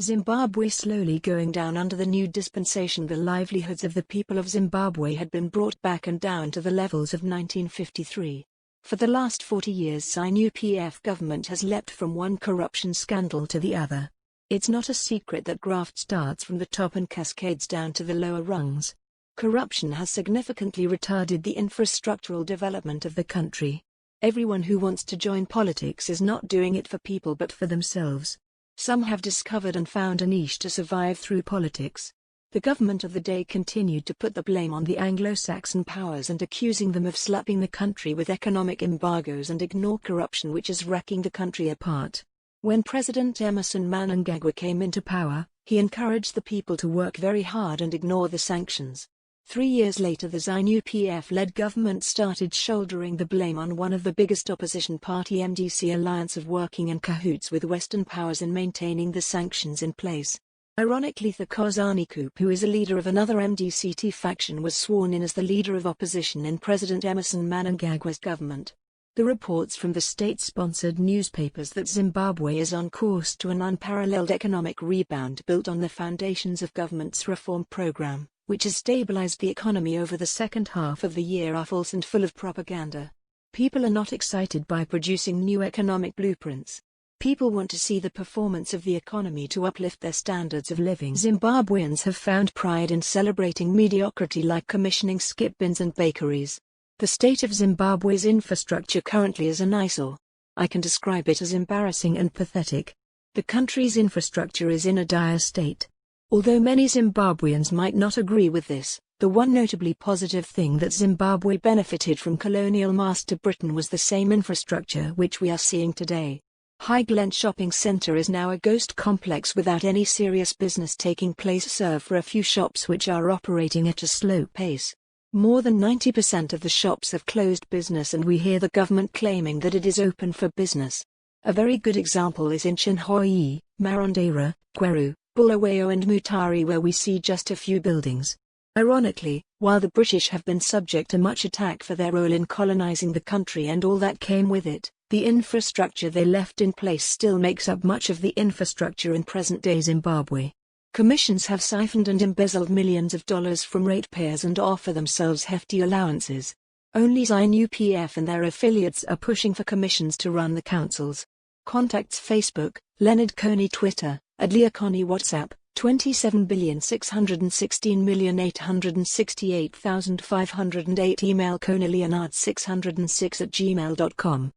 Zimbabwe slowly going down under the new dispensation. The livelihoods of the people of Zimbabwe had been brought back and down to the levels of 1953. For the last 40 years Zanu-PF government has leapt from one corruption scandal to the other. It's not a secret that graft starts from the top and cascades down to the lower rungs. Corruption has significantly retarded the infrastructural development of the country. Everyone who wants to join politics is not doing it for people but for themselves. Some have discovered and found a niche to survive through politics. The government of the day continued to put the blame on the Anglo-Saxon powers and accusing them of slapping the country with economic embargoes and ignore corruption which is wrecking the country apart. When President Emerson Mnangagwa came into power, he encouraged the people to work very hard and ignore the sanctions. 3 years later the Zanu-PF-led government started shouldering the blame on one of the biggest opposition party MDC alliance of working in cahoots with Western powers in maintaining the sanctions in place. Ironically Thokozani Coupe, who is a leader of another MDCT faction, was sworn in as the leader of opposition in President Emerson Mnangagwa's government. The reports from the state-sponsored newspapers that Zimbabwe is on course to an unparalleled economic rebound built on the foundations of government's reform program, which has stabilized the economy over the second half of the year, are false and full of propaganda. People are not excited by producing new economic blueprints. People want to see the performance of the economy to uplift their standards of living. Zimbabweans have found pride in celebrating mediocrity like commissioning skip bins and bakeries. The state of Zimbabwe's infrastructure currently is an eyesore. I can describe it as embarrassing and pathetic. The country's infrastructure is in a dire state. Although many Zimbabweans might not agree with this, the one notably positive thing that Zimbabwe benefited from colonial master Britain was the same infrastructure which we are seeing today. Highglen Shopping Center is now a ghost complex without any serious business taking place, save for a few shops which are operating at a slow pace. More than 90% of the shops have closed business, and we hear the government claiming that it is open for business. A very good example is in Chinhoyi, Marondera, Gweru, Bulawayo and Mutari, where we see just a few buildings. Ironically, while the British have been subject to much attack for their role in colonizing the country and all that came with it, the infrastructure they left in place still makes up much of the infrastructure in present-day Zimbabwe. Commissions have siphoned and embezzled millions of dollars from ratepayers and offer themselves hefty allowances. Only Zanu-PF and their affiliates are pushing for commissions to run the councils. Contacts: Facebook, Leonard Coney, Twitter, Adlia Coney, WhatsApp, 27,616,868,508, email coneyleonard606@gmail.com.